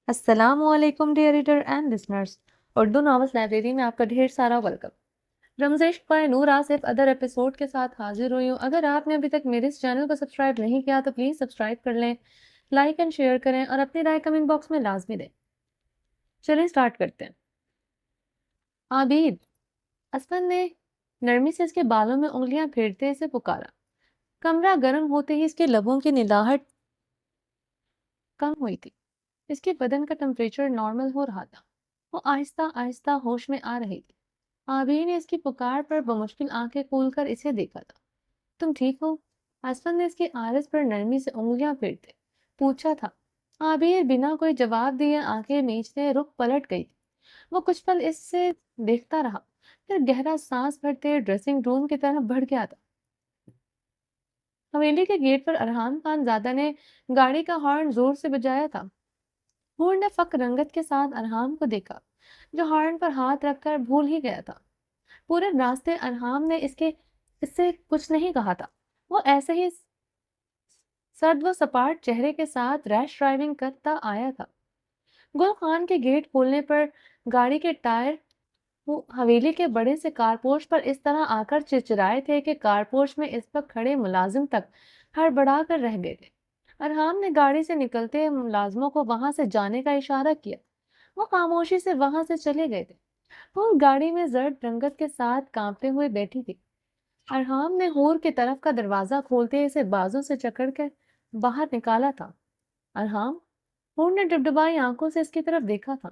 السلام علیکم dear reader and listeners. Urdu novels library میں آپ کا ڈھیر سارا ویلکم. رمزش بائے نور آصف ادر ایپیسوڈ کے ساتھ حاضر ہوئی ہوں. اگر آپ نے ابھی تک میرے اس چینل کو سبسکرائب نہیں کیا تو پلیز سبسکرائب کر لیں، لائک اینڈ شیئر کریں اور اپنی رائے کمنٹ باکس میں لازمی دیں. چلیں سٹارٹ کرتے ہیں. عابید. اسفن نے نرمی سے اس کے بالوں میں انگلیاں پھیرتے اسے پکارا. کمرہ گرم ہوتے ہی اس کے لبوں کی نلاہٹ کم ہوئی تھی. اس کے بدن کا ٹمپریچر نارمل ہو رہا تھا. وہ آہستہ آہستہ ہوش میں آ رہی تھی. عابیر نے اس کی پکار پر بمشکل آنکھیں کھول کر اسے دیکھا تھا. تم ٹھیک ہو؟ اسفن نے اس کے عارض پر نرمی سے انگلیاں پھیرتے پوچھا تھا. عابیر بنا کوئی جواب دیے آنکھیں میچتے رخ پلٹ گئی. وہ کچھ پل اس سے دیکھتا رہا، پھر گہرا سانس بھرتے ڈریسنگ روم کی طرف بڑھ گیا تھا. حویلی کے گیٹ پر ارحان خان زادہ نے گاڑی کا ہارن زور سے بجایا تھا. نور نے فکر رنگت کے ساتھ ارحام کو دیکھا جو ہارن پر ہاتھ رکھ کر بھول ہی گیا تھا. پورے راستے ارحام نے اس سے کچھ نہیں کہا تھا. وہ ایسے ہی سرد و سپاٹ چہرے کے ساتھ ریش ڈرائیونگ کرتا آیا تھا. گل خان کے گیٹ کھولنے پر گاڑی کے ٹائر حویلی کے بڑے سے کارپوش پر اس طرح آ کر چرچرائے تھے کہ کارپوش میں اس وقت کھڑے ملازم تک ہڑبڑا کر رہ گئے تھے. ارحام نے گاڑی سے نکلتے ملازموں کو وہاں سے جانے کا اشارہ کیا. وہ خاموشی سے وہاں سے چلے گئے تھے. وہ گاڑی میں زرد رنگت کے ساتھ کانپتے ہوئے بیٹھی تھی. ارحام نے ہور کی طرف کا دروازہ کھولتے اسے بازو سے جکڑ کر باہر نکالا تھا. ارحام. ہور نے ڈبڈبائی آنکھوں سے اس کی طرف دیکھا تھا.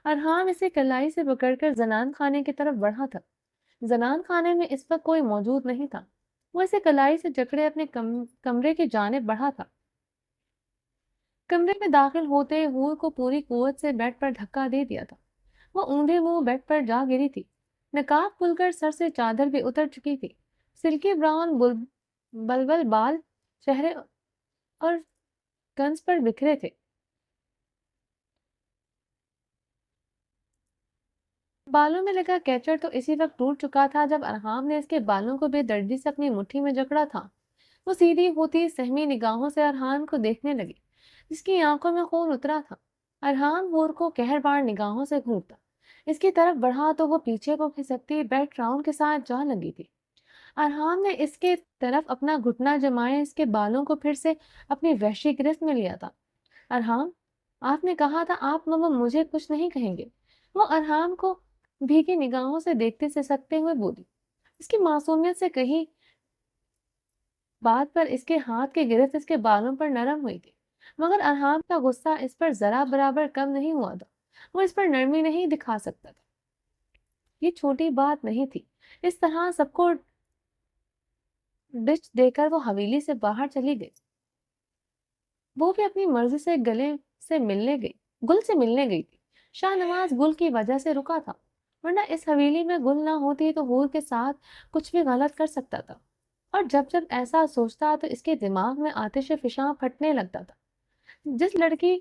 ارحام اسے کلائی سے پکڑ کر زنان خانے کی طرف بڑھا تھا. زنان خانے میں اس وقت کوئی موجود نہیں تھا. وہ اسے کلائی سے جکڑے اپنے کمرے کی جانب بڑھا تھا. کمرے میں داخل ہوتے ہور کو پوری قوت سے بیڈ پر دھکا دے دیا تھا. وہ اوندھے منہ بیڈ پر جا گری تھی. نقاب کھل کر سر سے چادر بھی اتر چکی تھی. سلکی براؤن بلبل بال چہرے اور گنز پر بکھرے تھے. بالوں میں لگا کیچڑ تو اسی وقت ٹوٹ چکا تھا جب ارحام نے اس کے بالوں کو بے دردی سے اپنی مٹھی میں جکڑا تھا. وہ سیدھی ہوتی سہمی نگاہوں سے ارحام کو دیکھنے لگی جس کی آنکھوں میں خون اترا تھا. ارحام ہور کو قہربار نگاہوں سے گھورتا اس کی طرف بڑھا تو وہ پیچھے کو کھسکتی بیک راؤنڈ کے ساتھ جا لگی تھی. ارحام نے اس کے طرف اپنا گھٹنا جمائے اس کے بالوں کو پھر سے اپنی وحشی گرفت میں لیا تھا. ارحام. آپ نے کہا تھا آپ مجھے کچھ نہیں کہیں گے. وہ ارحام کو بھیگی نگاہوں سے دیکھتے سسکتے ہوئے بولی. اس کی معصومیت سے کہیں بات پر اس کے ہاتھ کی گرفت اس کے بالوں پر نرم ہوئی تھی، مگر ارحام کا غصہ اس پر ذرا برابر کم نہیں ہوا تھا. وہ اس پر نرمی نہیں دکھا سکتا تھا. یہ چھوٹی بات نہیں تھی. اس طرح سب کو ڈچ دے کر وہ حویلی سے باہر چلی گئی. وہ بھی اپنی مرضی سے گل سے ملنے گئی تھی. شاہ نواز گل کی وجہ سے رکا تھا، ورنہ اس حویلی میں گل نہ ہوتی تو ہور کے ساتھ کچھ بھی غلط کر سکتا تھا. اور جب ایسا سوچتا تو اس کے دماغ میں آتش فشاں پھٹنے لگتا تھا. جس لڑکی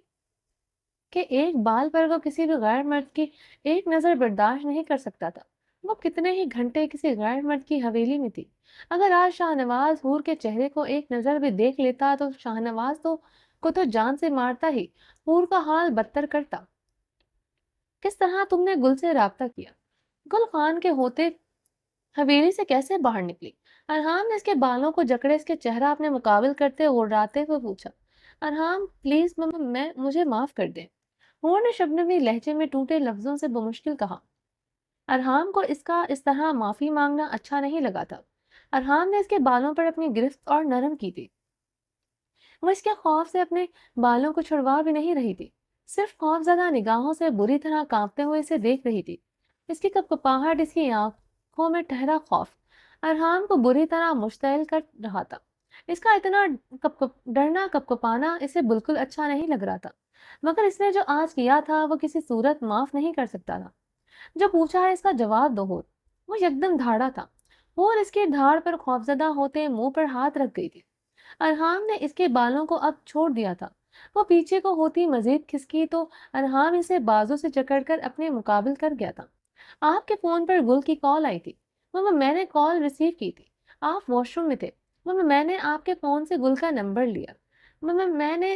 کے ایک بال پر وہ کسی بھی غیر مرد کی ایک نظر برداشت نہیں کر سکتا تھا، وہ کتنے ہی گھنٹے کسی غیر مرد کی حویلی میں تھی. اگر آج شاہ نواز ہور کے چہرے کو ایک نظر بھی دیکھ لیتا تو شاہ نواز کو جان سے مارتا ہی ہور کا حال بدتر کرتا. کس طرح تم نے گل سے رابطہ کیا؟ گل خان کے ہوتے حویلی سے کیسے باہر نکلی؟ ارحام نے اس کے بالوں کو جکڑے اس کے چہرہ اپنے مقابل کرتے غراتے ہوئے پوچھا. ارحام پلیز مجھے معاف کر دیں. ہور نے شبنمی لہجے میں ٹوٹے لفظوں سے بمشکل کہا. ارحام کو اس طرح معافی مانگنا اچھا نہیں لگا تھا. ارحام نے اس کے بالوں پر اپنی گرفت اور نرم کی تھی. وہ اس کے خوف سے اپنے بالوں کو چھڑوا بھی نہیں رہی تھی، صرف خوف زدہ نگاہوں سے بری طرح کانپتے ہوئے اسے دیکھ رہی تھی. اس کی کپکپاہٹ، اس کی آنکھوں میں ٹھہرا خوف ارحام کو بری طرح مشتعل کر رہا تھا. اس کا اتنا ڈرنا کپکپانا اسے بالکل اچھا نہیں لگ رہا تھا، مگر اس نے جو آج کیا تھا وہ کسی صورت معاف نہیں کر سکتا تھا. جو پوچھا ہے اس کا جواب دو ہور. وہ یکدم دھاڑا تھا. ہور اس کی دھاڑ پر خوفزدہ ہوتے منہ پر ہاتھ رکھ گئی تھی. ارحام نے اس کے بالوں کو اب چھوڑ دیا تھا. وہ پیچھے کو ہوتی مزید کھسکی تو ارحام اسے بازو سے جکڑ کر اپنے مقابل کر گیا تھا. آپ کے فون پر گل کی کال آئی تھی. میں نے کال ریسیو کی تھی. آپ واش روم میں تھے. میں نے آپ کے فون سے گل کا نمبر لیا. میں نے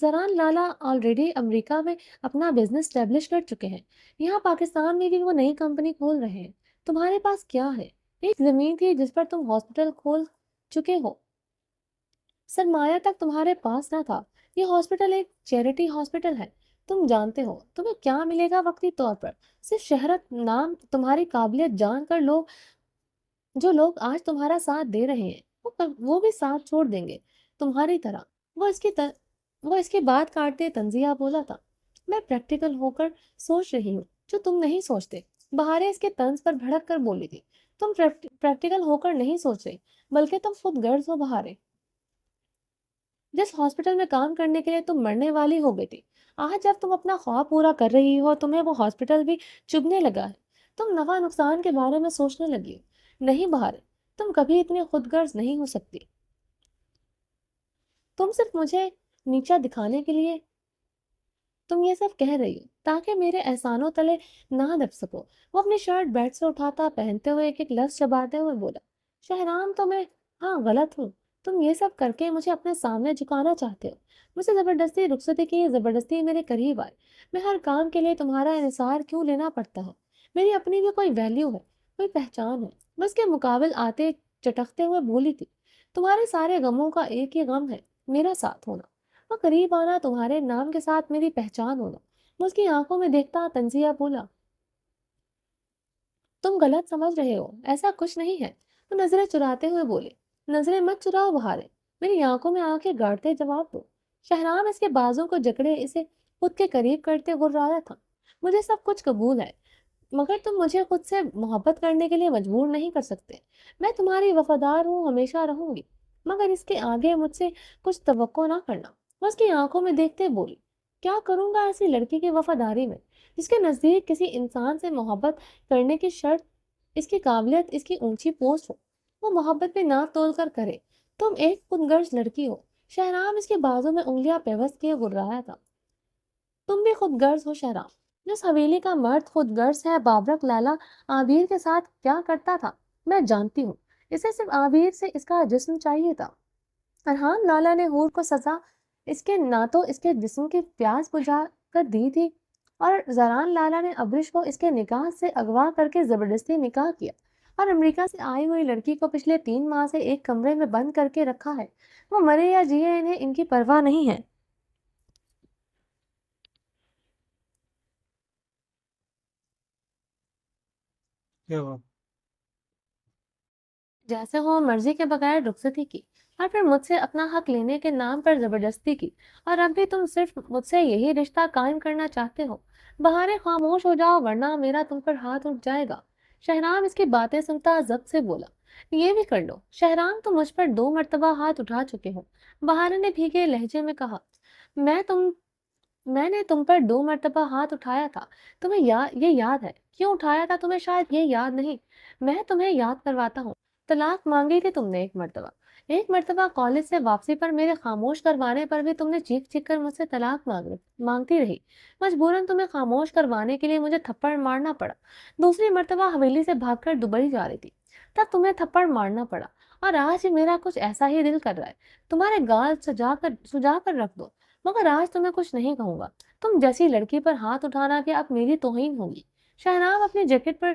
زران لالا آلریڈی امریکہ میں اپنا بزنس اسٹیبلش کر چکے ہیں، یہاں پاکستان میں بھی وہ نئی کمپنی کھول رہے ہیں۔ تمہارے پاس کیا ہے؟ ایک زمین تھی جس پر تم ہاسپٹل کھول چکے ہو، سرمایہ تک تمہارے پاس نہ تھا۔ یہ ہاسپٹل ایک چیریٹی ہاسپٹل ہے، تم جانتے ہو تمہیں کیا ملے گا وقتی طور پر؟ صرف شہرت، نام، تمہاری قابلیت جان کر لوگ جو لوگ آج تمہارا ساتھ دے رہے ہیں وہ بھی ساتھ چھوڑ دیں گے تمہاری طرح۔ وہ اس کی بات کاٹتے تنزیہ بولا تھا، میں پریکٹیکل ہو کر سوچ رہی ہوں جو تم نہیں سوچتے۔ بہارے اس کے طنز پر بھڑک کر بولی تھی، تم پریکٹیکل ہو کر نہیں سوچ رہے بلکہ تم خود غرض ہو بہارے۔ جس ہاسپٹل میں کام کرنے کے لیے تم مرنے والی ہو گئی تھی، آج جب تم اپنا خواب پورا کر رہی ہو تمہیں وہ ہاسپٹل بھی چبھنے لگا ہے۔ تم نفع نقصان کے بارے میں سوچنے لگی ہو۔ نہیں بہارے، تم کبھی اتنی خود غرض نہیں ہو سکتی۔ تم صرف مجھے نیچا دکھانے کے لیے تم یہ سب کہہ رہی ہو تاکہ میرے احسانوں تلے نہ دب سکو۔ وہ اپنی شرٹ بیڈ سے اٹھاتا پہنتے ہوئے ایک ایک لفظ چباتے ہوئے بولا، شہرام تو میں ہاں غلط ہوں، تم یہ سب کر کے مجھے اپنے سامنے جھکانا چاہتے ہو، مجھے زبردستی رخصتی کی، زبردستی میرے قریب آئے۔ میں ہر کام کے لیے تمہارا انحصار کیوں لینا پڑتا ہے؟ میری اپنی بھی کوئی ویلیو ہے، کوئی پہچان ہے۔ بس کے مقابل آتے چٹکتے ہوئے بولی تھی، تمہارے سارے غموں کا ایک ہی غم ہے، میرا ساتھ ہونا، وہ قریب آنا، تمہارے نام کے ساتھ میری پہچان ہونا۔ وہ اس کی آنکھوں میں دیکھتا تنزیہ بولا، تم غلط سمجھ رہے ہو، ایسا کچھ نہیں ہے۔ وہ نظریں چراتے ہوئے بولے، نظریں مت چراؤ بہارے، میری آنکھوں میں آنکھیں گاڑتے جواب دو۔ شہرام اس کے بازوں کو جکڑے اسے خود کے قریب کرتے گررایا تھا، مجھے سب کچھ قبول ہے مگر تم مجھے خود سے محبت کرنے کے لیے مجبور نہیں کر سکتے۔ میں تمہاری وفادار ہوں، ہمیشہ رہوں گی، مگر اس کے آگے مجھ سے کچھ توقع نہ کرنا۔ وہ اس کی آنکھوں میں دیکھتے بولی، کیا کروں گا ایسی لڑکی کی وفاداری میں جس کے نزدیک کسی انسان سے محبت کرنے کی شرط اس کی قابلیت، اس کی اونچی پوسٹ ہو، وہ محبت پہ ناک تول کر کرے۔ تم ایک خود غرض لڑکی ہو۔ شہرام اس کے بازوں میں انگلیاں پیوست کیے گررایا تھا، تم بھی خود غرض ہو شہرام۔ جس حویلی کا مرد خود غرض ہے، بابرک لالا عابیر کے ساتھ کیا کرتا تھا میں جانتی ہوں، اسے صرف عابیر سے اس کا جسم چاہیے تھا۔ ارحان لالا نے حور کو سزا اس کے نہ تو اس کے جسم کی پیاس بجھا کر دی تھی، اور زران لالا نے ابرش کو اس کے نکاح سے اغوا کر کے زبردستی نکاح کیا، اور امریکہ سے آئی ہوئی لڑکی کو پچھلے 3 ماہ سے ایک کمرے میں بند کر کے رکھا ہے۔ وہ مرے یا جیے انہیں ان کی پرواہ نہیں ہے۔ کیا ہوا؟ جیسے ہو مرضی کے بغیر رخصتی کی، اور پھر مجھ سے اپنا حق لینے کے نام پر زبردستی کی، اور اب بھی تم صرف مجھ سے یہی رشتہ قائم کرنا چاہتے ہو۔ بہارے خاموش ہو جاؤ ورنہ میرا تم پر ہاتھ اٹھ جائے گا۔ شہرام اس کی باتیں سنتا ضبط سے بولا، یہ بھی کر لو شہرام، تم مجھ پر 2 مرتبہ ہاتھ اٹھا چکے ہو۔ بہارے نے بھیگے لہجے میں کہا، میں تم میں نے تم پر 2 مرتبہ ہاتھ اٹھایا تھا، تمہیں یہ یاد ہے کیوں اٹھایا تھا؟ تمہیں شاید یہ یاد نہیں، میں تمہیں یاد کرواتا ہوں۔ طلاق مانگی تھی تم نے 1 مرتبہ، 1 مرتبہ کالج سے واپسی پر میرے خاموش کروانے پر بھی تم نے چیخ چیخ کر مجھ سے طلاق مانگتی رہی، مجبوراً تمہیں خاموش کروانے کے لیے مجھے تھپڑ مارنا پڑا۔ دوسری مرتبہ حویلی سے بھاگ کر دبئی جا رہی تھی، تب تمہیں تھپڑ مارنا پڑا، اور آج میرا کچھ ایسا ہی دل کر رہا ہے تمہارے گال سجا کر رکھ دو، مگر آج تمہیں کچھ نہیں کہوں گا۔ تم جیسی لڑکی پر ہاتھ اٹھانا کہ اب میری توہین ہوگی۔ شہنام اپنی جیکٹ پر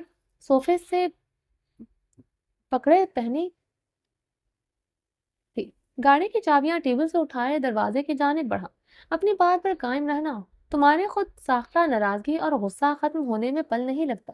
صوفے سے پکڑے پہنی تھی، گاڑی کی چابیاں ٹیبل سے اٹھائے دروازے کی جانب بڑھا، اپنی بات پر قائم رہنا، تمہارے خود ساختہ ناراضگی اور غصہ ختم ہونے میں پل نہیں لگتا۔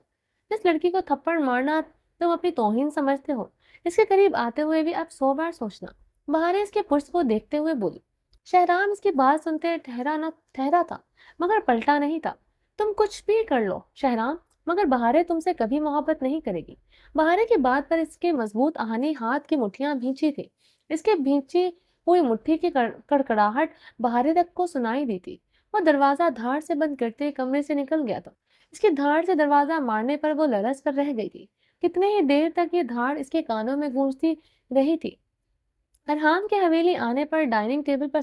جس لڑکی کو تھپڑ مارنا تم اپنی توہین سمجھتے ہو، اس کے قریب آتے ہوئے بھی اب 100 بار سوچنا۔ بہارے اس کے پشت کو دیکھتے ہوئے بولی۔ شہرام اس کی بات سنتے ٹھہرا تھا مگر پلٹا نہیں تھا۔ تم کچھ بھی کر لو شہرام، مگر بہارے تم سے کبھی محبت نہیں کرے گی۔ بہارے کی بات پر اس کے مضبوط آہنی ہاتھ کی مٹھیاں بھینچی تھی، اس کے بھینچی ہوئی مٹھی کی کڑکڑاہٹ بہارے تک کو سنائی دی تھی۔ وہ دروازہ دھاڑ سے بند کرتے کمرے سے نکل گیا تھا، اس کی دھاڑ سے دروازہ مارنے پر وہ لرز کر رہ گئی تھی۔ کتنے ہی دیر تک یہ دھاڑ اس کے کانوں میں گونجتی رہی تھی۔ ارحان کے حویلی آنے پر ڈائننگ ٹیبل پر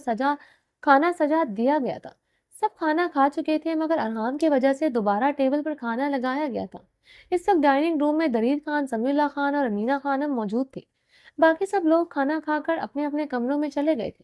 کھانا سجا دیا گیا تھا، سب کھانا کھا چکے تھے مگر ارحان کی وجہ سے دوبارہ ٹیبل پر کھانا لگایا گیا تھا۔ اس وقت ڈائننگ روم میں درید خان، سمیع اللہ خان اور امینا خانم موجود تھے، باقی سب لوگ کھانا کھا کر اپنے اپنے کمروں میں چلے گئے تھے۔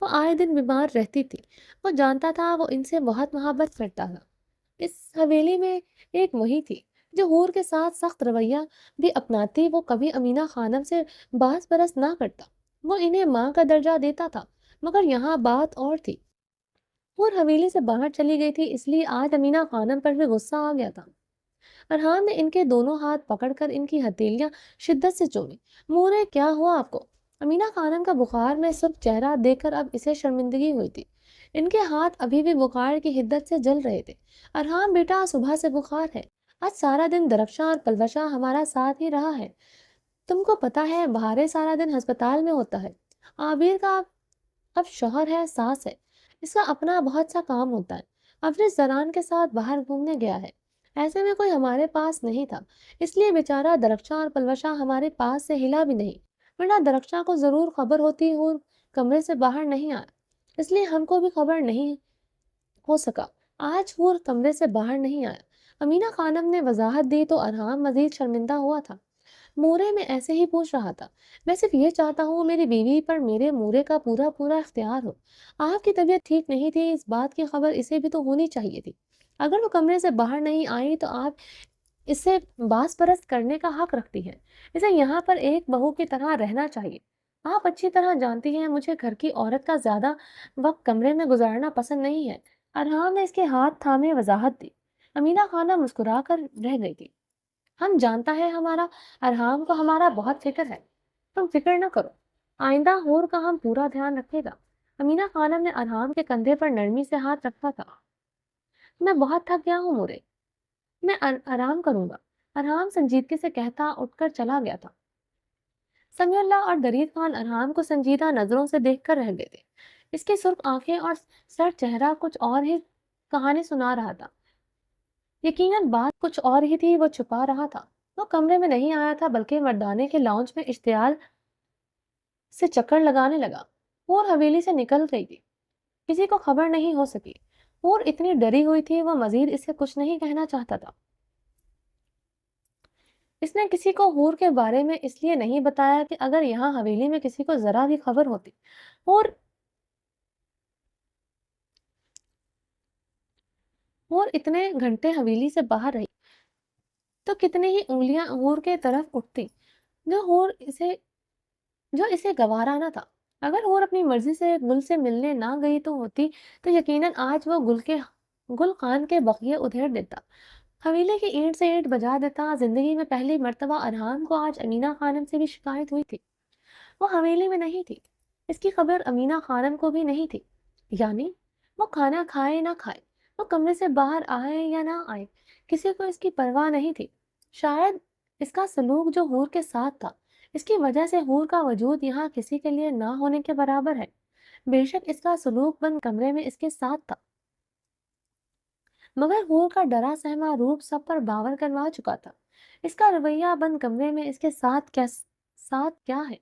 وہ آئے دن بیمار رہتی تھی۔ وہ جانتا تھا وہ ان سے بہت محبت کرتا تھا۔ اس حویلی میں ایک وہی تھی جو حور کے ساتھ سخت رویہ بھی اپناتی۔ وہ کبھی امینہ خانم سے باس برس نہ کرتا، وہ انہیں ماں کا درجہ دیتا تھا، مگر یہاں بات اور تھی۔ حور حویلی سے باہر چلی گئی تھی، اس لیے آج امینہ خانم پر بھی غصہ آ گیا تھا۔ ارحان نے ان کے دونوں ہاتھ پکڑ کر ان کی ہتھیلیاں شدت سے چومی۔ مورے، کیا ہوا آپ کو؟ امینہ خانم کا بخار میں سرخ چہرہ دیکھ کر اب اسے شرمندگی ہوئی تھی۔ ان کے ہاتھ ابھی بھی بخار کی حدت سے جل رہے تھے۔ ارحان بیٹا، صبح سے بخار ہے، آج سارا دن درخشاں اور پلوشاں ہمارا ساتھ ہی رہا ہے۔ تم کو پتا ہے بہارے سارا دن ہسپتال میں ہوتا ہے۔ عابر کا اب شوہر ہے، ساس ہے، اس کا اپنا بہت سا کام ہوتا ہے۔ اپنے زران کے ساتھ باہر گھومنے گیا ہے، ایسے میں کوئی ہمارے پاس نہیں تھا، اس لیے بیچارہ درخشاں اور پلوشاں ہمارے پاس سے ہلا بھی نہیں، ورنہ درخشاں کو ضرور خبر ہوتی اور کمرے سے باہر نہیں آیا، اس لیے ہم کو بھی خبر نہیں ہو سکا۔ آج حور کمرے سے باہر نہیں آیا، امینہ خانم نے وضاحت دی تو ارحان مزید شرمندہ ہوا تھا۔ مورے، میں ایسے ہی پوچھ رہا تھا، میں صرف یہ چاہتا ہوں میری بیوی پر میرے مورے کا پورا پورا اختیار ہو۔ آپ کی طبیعت ٹھیک نہیں تھی، اس بات کی خبر اسے بھی تو ہونی چاہیے تھی۔ اگر وہ کمرے سے باہر نہیں آئی تو آپ اسے باس پرست کرنے کا حق رکھتی ہیں، اسے یہاں پر ایک بہو کی طرح رہنا چاہیے۔ آپ اچھی طرح جانتی ہیں مجھے گھر کی عورت کا زیادہ وقت کمرے میں گزارنا پسند نہیں ہے۔ ارحان نے اس کے ہاتھ تھامے وضاحت دی۔ امینہ خانہ مسکرا کر رہ گئی تھی۔ ہم جانتا ہے ہمارا ارحام کو ہمارا بہت فکر ہے، تم فکر نہ کرو، آئندہ حور کا ہم پورا دھیان رکھے گا۔ امینہ خانم نے ارحام کے کندھے پر نرمی سے ہاتھ رکھا تھا۔ میں بہت تھک گیا ہوں مورے، میں آرام کروں گا، ارحام سنجیدگی سے کہتا اٹھ کر چلا گیا تھا۔ سمیع اللہ اور درید خان ارحام کو سنجیدہ نظروں سے دیکھ کر رہ گئے تھے۔ اس کی سرخ آنکھیں اور سر چہرہ کچھ اور ہی کہانی سنا رہا تھا، یقیناً بات کچھ اور ہی تھی، وہ چھپا رہا تھا۔ وہ کمرے میں نہیں آیا تھا بلکہ مردانے کے لاؤنج میں اشتعال سے چکر لگانے لگا۔ اور حویلی سے نکل گئی تھی، کسی کو خبر نہیں ہو سکی۔ اور اتنی ڈری ہوئی تھی وہ مزید اسے کچھ نہیں کہنا چاہتا تھا۔ اس نے کسی کو حور کے بارے میں اس لیے نہیں بتایا کہ اگر یہاں حویلی میں کسی کو ذرا بھی خبر ہوتی اور اتنے گھنٹے حویلی سے باہر رہی تو کتنی ہی انگلیاں حور کے طرف اٹھتی، جو اسے گوارا نہ تھا۔ اگر حور اپنی مرضی سے گل سے ملنے نہ گئی تو ہوتی تو یقیناً آج وہ گل خان کے بقیے ادھیڑ دیتا، حویلے کی اینٹ سے اینٹ بجا دیتا۔ زندگی میں پہلی مرتبہ ارحان کو آج امینہ خانم سے بھی شکایت ہوئی تھی۔ وہ حویلی میں نہیں تھی، اس کی خبر امینہ خانم کو بھی نہیں تھی، یعنی وہ کھانا کھائے نہ کھائے، وہ کمرے سے باہر آئے یا نہ آئے، کسی کو اس کی پرواہ نہیں تھی۔ شاید اس کا سلوک جو حور کے ساتھ تھا، اس کی وجہ سے حور کا وجود یہاں کسی کے لیے نہ ہونے کے برابر ہے۔ بے شک اس کا سلوک بند کمرے میں اس کے ساتھ تھا، مگر حور کا ڈرا سہما روپ سب پر باور کروا چکا تھا۔ اس کا رویہ بند کمرے میں اس کے ساتھ کیا ہے؟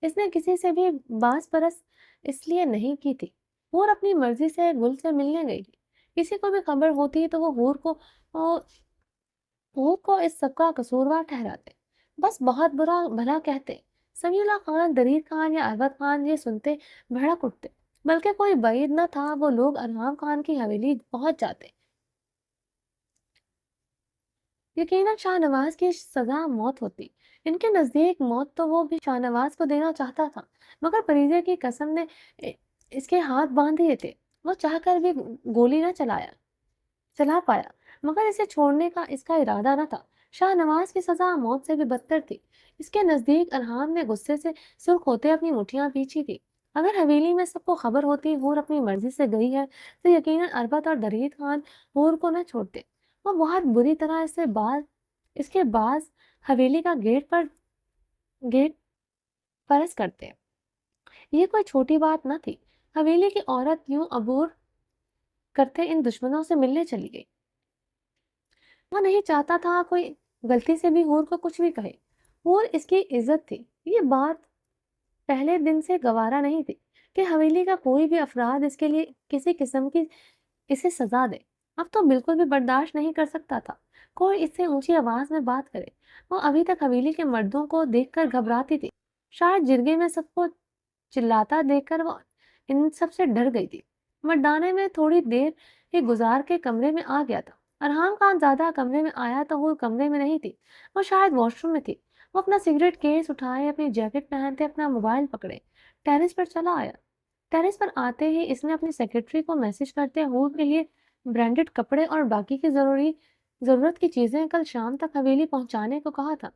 اس نے کسی سے بھی باس پرس اس لیے نہیں کی تھی، حور اپنی مرضی سے گل سے ملنے گئی تھی۔ کسی کو بھی خبر ہوتی تو وہ حور کو اس سب کا قصوروار ٹھہراتے، بس بہت برا بھلا کہتے۔ سمیع اللہ خان، درید خان یا اربد خان یہ سنتے بھڑک اٹھتے، بلکہ کوئی بعید نہ تھا وہ لوگ ارحام خان کی حویلی پہنچ جاتے۔ یقیناً شاہ نواز کی سزا موت ہوتی، ان کے نزدیک موت تو وہ بھی شاہ نواز کو دینا چاہتا تھا، مگر پریزے کی قسم نے اس کے ہاتھ باندھ دیے تھے۔ وہ چاہ کر بھی گولی نہ چلا پایا، مگر اسے چھوڑنے کا اس کا ارادہ نہ تھا۔ شاہ نواز کی سزا موت سے بھی بدتر تھی۔ اس کے نزدیک ارحام نے غصے سے سرخ ہوتے اپنی مٹھیاں پیچھی تھی۔ اگر حویلی میں سب کو خبر ہوتی حور اپنی مرضی سے گئی ہے تو یقیناً اربد اور درید خان حور کو نہ چھوڑتے، وہ بہت بری طرح اس کے بعد حویلی کا گیٹ پرس کرتے۔ یہ کوئی چھوٹی بات نہ تھی، حویلی کی عورت یوں عبور کرتے ان دشمنوں سے ملنے چلی گئی۔ وہ نہیں چاہتا تھا کوئی غلطی سے بھی حور کو کچھ بھی کہے، حور اس کی عزت تھی۔ یہ بات پہلے دن سے گوارا نہیں تھی کہ حویلی کا کوئی بھی افراد اس کے لیے کسی قسم کی اسے سزا دے۔ اب تو بالکل بھی برداشت نہیں کر سکتا تھا کوئی اس سے اونچی آواز میں بات کرے۔ وہ ابھی تک حویلی کے مردوں کو دیکھ کر گھبراتی تھی، شاید جرگے میں سب کو چلاتا دیکھ کر وہ ان سب سے ڈر گئی تھی۔ مردانے میں تھوڑی دیر ہی گزار کے کمرے میں آ گیا تھا۔ ارحام خان زیادہ کمرے میں آیا تو وہ کمرے میں نہیں تھی، وہ شاید واش روم میں تھی۔ وہ اپنا سگریٹ کیس اٹھائے، اپنی جیکٹ پہنتے اپنا موبائل پکڑے ٹیرس پر چلا آیا۔ ٹیرس پر آتے ہی اس نے اپنی سیکرٹری کو میسج کرتے حور کے لیے برانڈڈ کپڑے اور باقی کی ضرورت کی چیزیں کل شام تک حویلی پہنچانے کو کہا تھا۔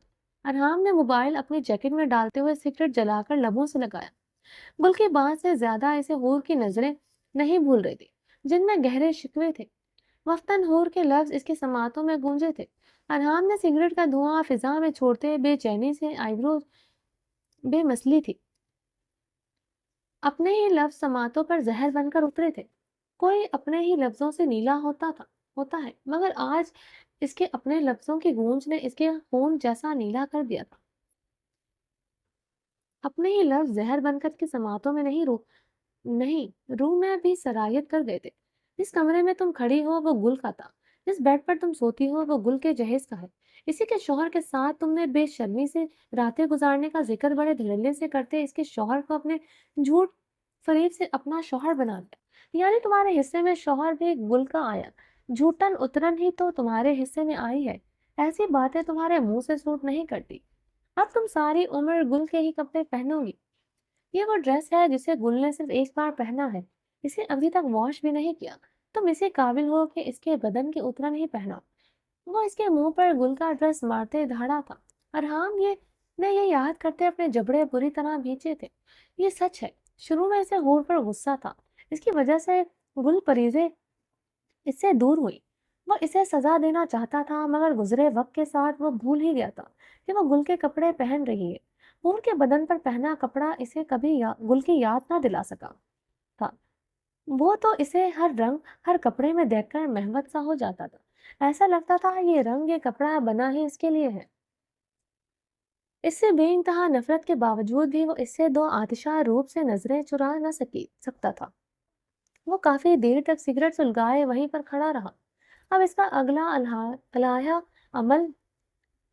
ارحام نے موبائل اپنی جیکٹ میں ڈالتے ہوئے سگریٹ جلا کر لبوں سے لگایا۔ گل کی بات سے زیادہ اسے حور کی نظریں نہیں بھول رہی تھی، جن میں گہرے شکوے تھے۔ وقتاً حور کے لفظ اس کی سماعتوں میں گونجے تھے۔ ارحام نے سگریٹ کا دھواں فضا میں چھوڑتے بے چینی سے آئیبرو بے مسلی تھی۔ اپنے ہی لفظ سماعتوں پر زہر بن کر اترے تھے۔ کوئی اپنے ہی لفظوں سے نیلا ہوتا ہے، مگر آج اس کے اپنے لفظوں کی گونج نے اس کے خون جیسا نیلا کر دیا تھا۔ اپنے ہی لفظ زہر بن کر کی سماعتوں میں نہیں، روح میں بھی سرایت کر گئے تھے۔ جس کمرے میں تم کھڑی ہو وہ گل کا تھا، جس بیڈ پر تم سوتی ہو وہ گل کے جہیز کا ہے۔ اسی کے شوہر کے ساتھ تم نے بے شرمی سے راتیں گزارنے کا ذکر بڑے دھڑلے سے کرتے اس کے شوہر کو اپنے جھوٹ فریب سے اپنا شوہر بنا دیا۔ یعنی تمہارے حصے میں شوہر بھی گل کا آیا، جھوٹن اترن ہی تو تمہارے حصے میں آئی ہے۔ ایسی باتیں تمہارے منہ سے سوٹ نہیں کرتی۔ اب تم ساری عمر گل کے ہی کپڑے پہنو گی۔ یہ وہ ڈریس ہے جسے گل نے صرف ایک بار پہنا ہے، اسے ابھی تک واش بھی نہیں کیا۔ تم اسی قابل ہو کہ اس کے بدن کی اترن ہی پہناؤ۔ وہ اس کے منہ پر گل کا ڈریس مارتے دھاڑا تھا۔ ارحام یہ یاد کرتے اپنے جبڑے بری طرح بھینچے تھے۔ یہ سچ ہے، شروع میں اسے حور پر غصہ تھا، اس کی وجہ سے گل پریزیں اس سے دور ہوئی۔ وہ اسے سزا دینا چاہتا تھا، مگر گزرے وقت کے ساتھ وہ بھول ہی گیا تھا کہ وہ گل کے کپڑے پہن رہی ہے۔ حور کے بدن پر پہنا کپڑا اسے کبھی گل کی یاد نہ دلا سکا تھا۔ وہ تو اسے ہر رنگ ہر کپڑے میں دیکھ کر محبت سا ہو جاتا تھا۔ ایسا لگتا تھا یہ رنگ یہ کپڑا بنا ہی اس کے لیے ہے۔ اس سے بے انتہا نفرت کے باوجود بھی وہ اس سے دو آتشہ روپ سے نظریں چرا نہ سکتا تھا۔ وہ کافی دیر تک سگریٹ سلگائے وہیں پر کھڑا رہا۔ اب اس کا اگلا الہیہ عمل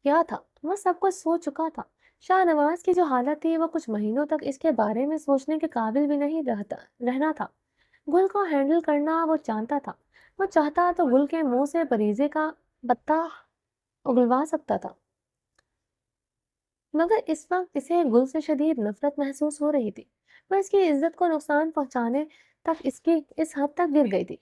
کیا تھا وہ سب کچھ سوچ چکا تھا۔ شاہ نواز کی جو حالت تھی وہ کچھ مہینوں تک اس کے بارے میں سوچنے کے قابل بھی نہیں رہنا تھا۔ گل کو ہینڈل کرنا وہ جانتا تھا، وہ چاہتا تو گل کے منہ سے پریزے کا پتا اگلوا سکتا تھا، مگر اس وقت اسے گل سے شدید نفرت محسوس ہو رہی تھی۔ وہ اس کی عزت کو نقصان پہنچانے تک اس حد تک گر گئی تھی۔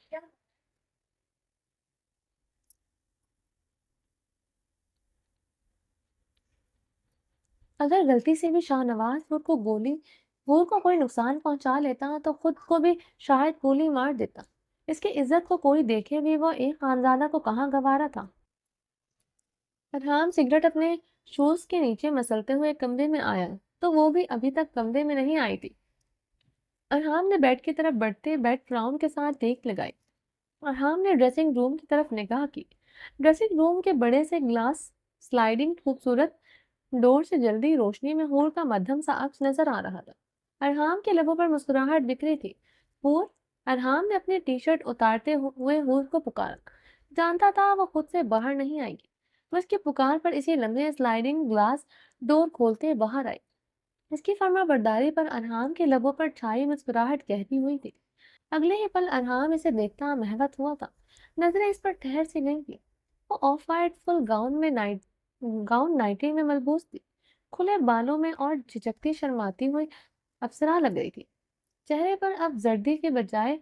اگر غلطی سے بھی شاہ نواز حور کو کوئی نقصان پہنچا لیتا تو خود کو بھی شاید گولی مار دیتا۔ اس کی عزت کو کوئی دیکھے بھی وہ ایک خانزادہ کو کہاں گوارا تھا۔ ارحام سگریٹ اپنے شوز کے نیچے مسلتے ہوئے کمرے میں آیا تو وہ بھی ابھی تک کمرے میں نہیں آئی تھی۔ ارحام نے بیڈ کی طرف بڑھتے بیڈ فراؤن کے ساتھ دیکھ لگائی۔ ارحام نے ڈریسنگ روم کی طرف نگاہ کی۔ ڈریسنگ روم کے بڑے سے گلاس سلائڈنگ خوبصورت ڈور سے جلدی روشنی میں حور کا مدھم سا عکس نظر آ رہا تھا۔ ارحام کے لبوں پر مسکراہٹ بکھری تھی۔ حور! ارحام نے اپنی ٹی شرٹ اتارتے ہوئے حور کو پکارا۔ جانتا تھا وہ خود سے باہر نہیں آئے گی۔ وہ اس کی پکار پر اسی لمحے سلائڈنگ گلاس ڈور کھولتے باہر آئی۔ اس کی فرما برداری پر ارحام کے لبوں پر چھائی مسکراہٹ گہری ہوئی تھی۔ اگلے ہی پل ارحام اسے دیکھتا محوت ہوا تھا۔ نظریں اس پر ٹھہر سی گئی تھی۔ وہ off white full gown nightie میں ملبوس تھی، کھلے بالوں میں اور جھجکتی شرماتی ہوئی افسرا لگ گئی تھی۔ چہرے پر اب زردی کے بجائے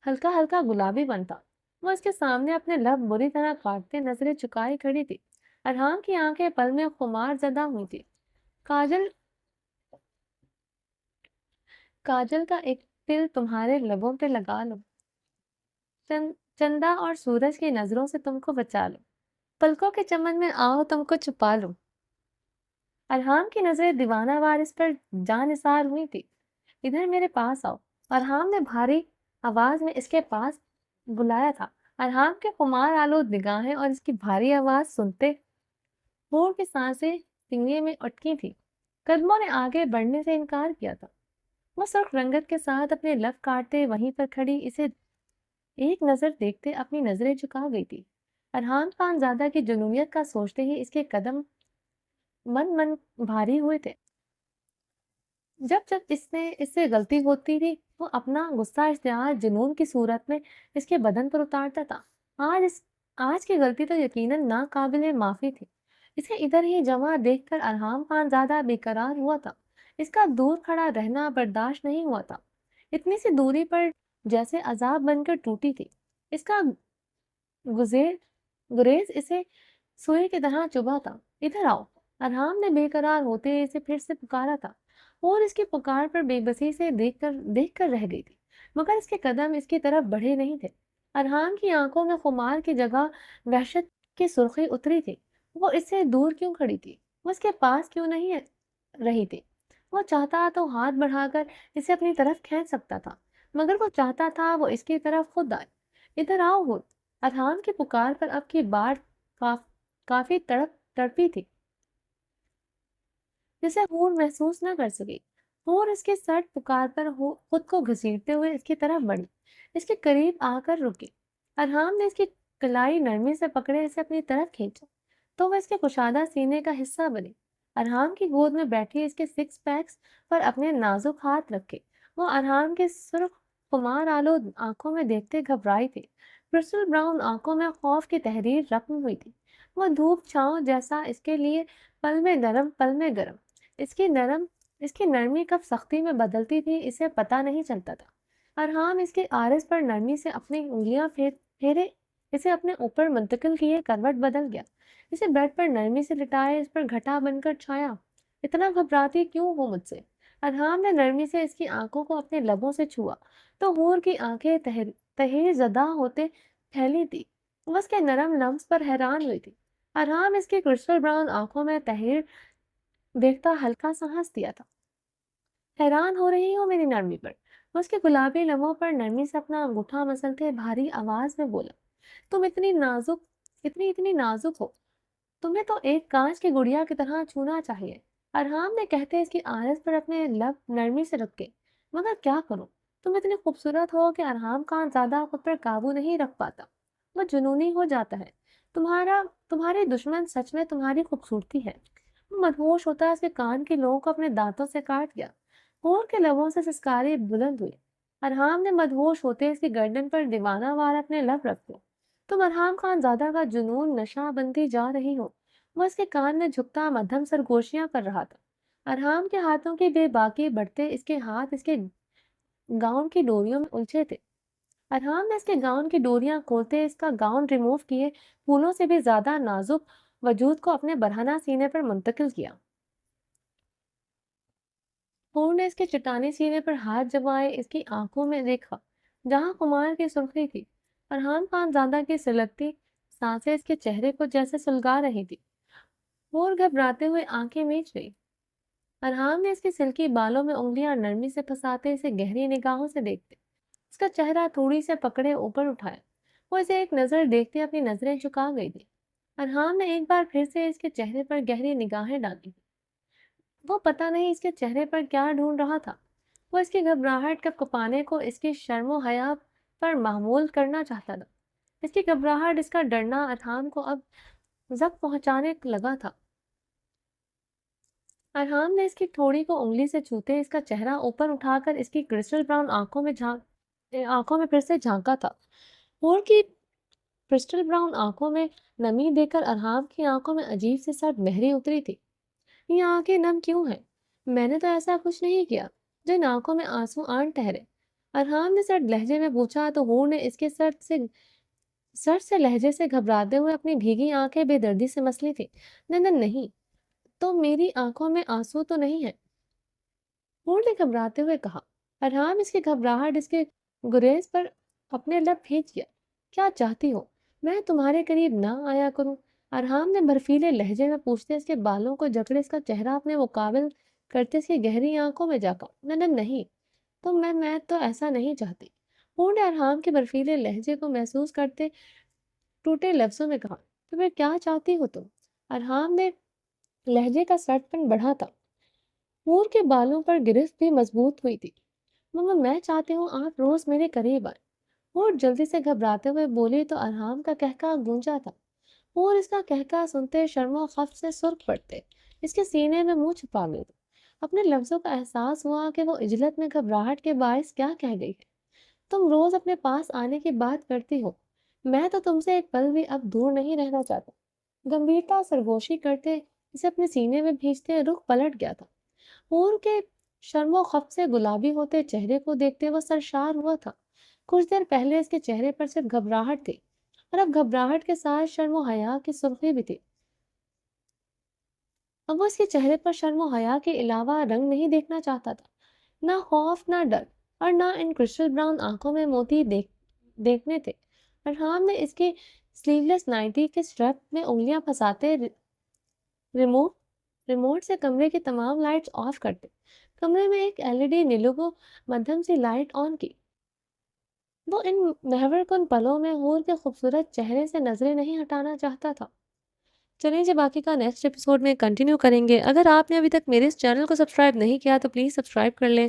ہلکا ہلکا گلابی بنتا۔ وہ اس کے سامنے اپنے لب بری طرح کاٹتے نظریں چکائے کھڑی تھی۔ ارحام کی آنکھیں پل میں خمار زدہ ہوئی تھی۔ کاجل کا ایک تل تمہارے لبوں پہ لگا لو، چندا اور سورج کی نظروں سے تم کو بچا لو، پلکوں کے چمن میں آؤ تم کو چھپا لو۔ ارحام کی نظریں دیوانہ وار اس پر جان نثار ہوئی تھی۔ ادھر میرے پاس آؤ، ارحام نے بھاری آواز میں اس کے پاس بلایا تھا۔ ارحام کے خمار آلود نگاہیں اور اس کی بھاری آواز سنتے حور کی سانسیں سینگے میں اٹکی تھی۔ قدموں نے آگے بڑھنے سے انکار کیا تھا۔ وہ سرخ رنگت کے ساتھ اپنے لب کاٹتے وہیں پر کھڑی اسے ایک نظر دیکھتے اپنی نظریں جھکا گئی تھی۔ ارحام خان زادہ کی جنونیت کا سوچتے ہی اس کے قدم من بھاری ہوئے تھے۔ جب اس سے غلطی ہوتی تھی وہ اپنا غصہ اشتعال جنون کی صورت میں اس کے بدن پر اتارتا تھا۔ آج اس آج کی غلطی تو یقیناً ناقابل معافی تھی۔ اسے ادھر ہی جمع دیکھ کر ارحام خان زیادہ بے قرار ہوا تھا۔ اس کا دور کھڑا رہنا برداشت نہیں ہوا تھا۔ اتنی سی دوری پر جیسے عذاب بن کر ٹوٹی تھی۔ اس کا گزیر گریز اسے سوئی کی طرح چبھا تھا۔ ادھر آؤ! ارحام نے بے قرار ہوتے اسے پھر سے پکارا تھا، اور اس کی پکار پر بے بسی سے دیکھ کر رہ گئی تھی، مگر اس کے قدم اس کی طرف بڑھے نہیں تھے۔ ارحام کی آنکھوں میں خمار کی جگہ وحشت کی سرخی اتری تھی۔ وہ اس سے دور کیوں کھڑی تھی؟ وہ اس کے پاس کیوں نہیں رہی تھی؟ وہ چاہتا تو ہاتھ بڑھا کر اسے اپنی طرف کھینچ سکتا تھا، مگر وہ چاہتا تھا وہ اس کی طرف خود آئے۔ ادھر آؤ ہو! ارحام کی پکار پر اب کی بار کافی تڑپی تھی، جسے حور محسوس نہ کر سکی۔ حور اس کے سرد پکار پر خود کو گھسیٹتے ہوئے اس کی طرف بڑھی، اس کے قریب آ کر رکی۔ ارحام نے اس کی کلائی نرمی سے پکڑے اسے اپنی طرف کھینچا تو وہ اس کے کشادہ سینے کا حصہ بنی۔ ارحام کی گود میں بیٹھی اس کے سکس پیکس پر اپنے نازک ہاتھ رکھے وہ ارحام کے سرخ خمار آلود آنکھوں میں دیکھتے گھبرائی تھی۔ کرسٹل براؤن آنکھوں میں خوف کی تحریر رقم ہوئی تھی۔ وہ دھوپ چھاؤں جیسا اس کے لیے پل میں نرم پل میں گرم۔ اس کی نرمی کب سختی میں بدلتی تھی اسے پتہ نہیں چلتا تھا۔ ارحام اس کے عارض پر نرمی سے اپنی انگلیاں پھیرے اسے اپنے اوپر منتقل کیے کروٹ بدل گیا۔ اسے بیڈ پر نرمی سے لٹائے اس پر گھٹا بن کر چھایا۔ اتنا گھبراتی کیوں ہو مجھ سے؟ ارحام نے نرمی سے اس کی آنکھوں کو اپنے لبوں سے چھوا تو حور کی آنکھیں تحیر زدہ ہوتے پھیلی تھی۔ وہ اس کے نرم لمس پر حیران ہوئی تھی۔ ارحام اس کی کرسٹل براؤن آنکھوں میں تحیر دیکھتا ہلکا سا ہنس دیا تھا۔ حیران ہو رہی ہو میری نرمی پر؟ وہ اس کے گلابی لبوں پر نرمی سے اپنا انگوٹھا مسلتے بھاری آواز میں بولا۔ تم اتنی نازک ہو، تمہیں تو ایک کانچ کی گڑیا کی طرح چھونا چاہیے۔ ارحام نے کہتے اس کی عارض پر اپنے لب نرمی سے رکھے۔ مگر کیا کروں؟ تم اتنی خوبصورت ہو کہ ارحام خان زیادہ خود پر قابو نہیں رکھ پاتا، وہ جنونی ہو جاتا ہے۔ تمہارے دشمن سچ میں تمہاری خوبصورتی ہے۔ وہ مدہوش ہوتا اس کے کان کی لووں کو اپنے دانتوں سے کاٹ گیا۔ حور کے لبوں سے سسکاری بلند ہوئی۔ ارحام نے مدہوش ہوتے اس کی گردن پر دیوانہ وار اپنے لب رکھ دیا۔ تم ارحام خان زادہ کا جنون نشہ بنتی جا رہی ہو۔ وہ اس کے کان میں جھکتا مدھم سرگوشیاں کر رہا تھا۔ ارحام کے ہاتھوں کی بے باکی بڑھتے اس کے ہاتھ اس کے گاؤن کی ڈوریوں میں الجھے تھے۔ ارحام نے اس کے گاؤن کی ڈوریاں کھولتے اس کا گاؤن ریموو کیے پھولوں سے بھی زیادہ نازک وجود کو اپنے برہنہ سینے پر منتقل کیا۔ حور نے اس کے چٹانی سینے پر ہاتھ جمائے اس کی آنکھوں میں دیکھا جہاں خمار کی سرخی تھی۔ ارحام خان زادہ کی سلگتی سانسیں اس کے چہرے کو جیسے سلگا رہی تھی۔ حور گھبراتے ہوئے آنکھیں میچ گئی۔ ارحام نے اس کے سلکی بالوں میں انگلیاں نرمی سے پھنساتے اسے گہری نگاہوں سے دیکھتے اس کا چہرہ تھوڑی سے پکڑے اوپر اٹھایا۔ وہ اسے ایک نظر دیکھتے اپنی نظریں جھکا گئی تھی۔ ارحام نے ایک بار پھر سے اس کے چہرے پر گہری نگاہیں ڈالی۔ وہ پتہ نہیں اس کے چہرے پر کیا ڈھونڈ رہا تھا۔ وہ اس کی گھبراہٹ کا کپانے کو اس کی شرم و حیا پر محمول کرنا چاہتا تھا۔ اس کی گھبراہٹ، اس کا ڈرنا ارحام کو اب زخم پہنچانے لگا تھا۔ ارحام نے اس کی تھوڑی کو انگلی سے چھوتے اس کا چہرہ اوپر اٹھا کر اس کی کرسٹل براؤن آنکھوں میں پھر سے جھانکا تھا۔ حور کی کرسٹل براؤن آنکھوں میں نمی دیکھ کر ارحام کی آنکھوں میں عجیب سی سرد مہری اتری تھی۔ یہ آنکھیں نم کیوں ہیں؟ میں نے تو ایسا کچھ نہیں کیا جو ان آنکھوں میں آنسو آن ٹھہرے۔ ارحام نے سرد لہجے میں پوچھا تو حور نے اس کے سر سے لہجے سے گھبراتے ہوئے اپنی بھیگی آنکھیں بے دردی سے مسلی تھی۔ نہیں، تو میری آنکھوں میں آنسو تو نہیں ہے، حور نے گھبراتے ہوئے کہا۔ ارحام اس کی گھبراہٹ اس کے گریز پر اپنے لب بھیج گیا۔ کیا چاہتی ہو میں تمہارے قریب نہ آیا کروں؟ ارحام نے برفیلے لہجے میں پوچھتے اس کے بالوں کو جکڑے اس کا چہرہ اپنے مقابل کرتے اس کی گہری آنکھوں میں جھانکا۔ نہیں، تو میں تو ایسا نہیں چاہتی، حور نے ارحام کے برفیلے لہجے کو محسوس کرتے ٹوٹے لفظوں میں کہا۔ تو پھر کیا چاہتی ہو تم؟ ارحام نے لہجے کا سرد پن بڑھا تھا۔ حور کے بالوں پر گرفت بھی مضبوط ہوئی تھی۔ مما میں چاہتی ہوں آپ روز میرے قریب آئیں۔ حور جلدی سے گھبراتے ہوئے بولی تو ارحام کا کہکہا گونجا تھا۔ حور اس کا کہکہا سنتے شرم و خفت سے سرخ پڑتے اس کے سینے میں منہ چھپا گئی۔ اپنے لفظوں کا احساس ہوا کہ وہ عجلت میں گھبراہٹ کے باعث کیا کہہ گئی ہے۔ تم روز اپنے پاس آنے کی بات کرتی ہو، میں تو تم سے ایک پل بھی اب دور نہیں رہنا چاہتا۔ گمبھیرتا سرگوشی کرتے اسے اپنے سینے میں بھیجتے رخ پلٹ گیا تھا۔ پور کے شرم و خف سے گلابی ہوتے چہرے کو دیکھتے وہ سرشار ہوا تھا۔ کچھ دیر پہلے اس کے چہرے پر صرف گھبراہٹ تھی، اور اب گھبراہٹ کے ساتھ شرم و حیا کی سرخی بھی تھی۔ اب وہ اس کے چہرے پر شرم و حیا کے علاوہ رنگ نہیں دیکھنا چاہتا تھا، نہ خوف نہ ڈر، اور نہ ان کرسٹل براؤن آنکھوں میں موتی دیکھنے تھے۔ فرحان نے اس کی سلیو لیس نائٹی کے اسٹرپ میں انگلیاں پھنساتے ریموٹ ریموٹ سے کمرے کی تمام لائٹس آف کرتے کمرے میں ایک LED نیلوگو مدھم سی لائٹ آن کی۔ وہ ان محور کن پلوں میں حور کے خوبصورت چہرے سے نظریں نہیں ہٹانا چاہتا تھا۔ چلیں جی، باقی کا نیکسٹ ایپیسوڈ میں کنٹینیو کریں گے۔ اگر آپ نے ابھی تک میرے اس چینل کو سبسکرائب نہیں کیا تو پلیز سبسکرائب کر لیں،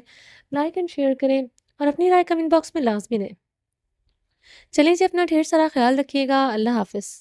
لائک اینڈ شیئر کریں، اور اپنی رائے کمنٹ باکس میں لازمی دیں۔ چلیں جی، اپنا ڈھیر سارا خیال رکھیے گا۔ اللہ حافظ۔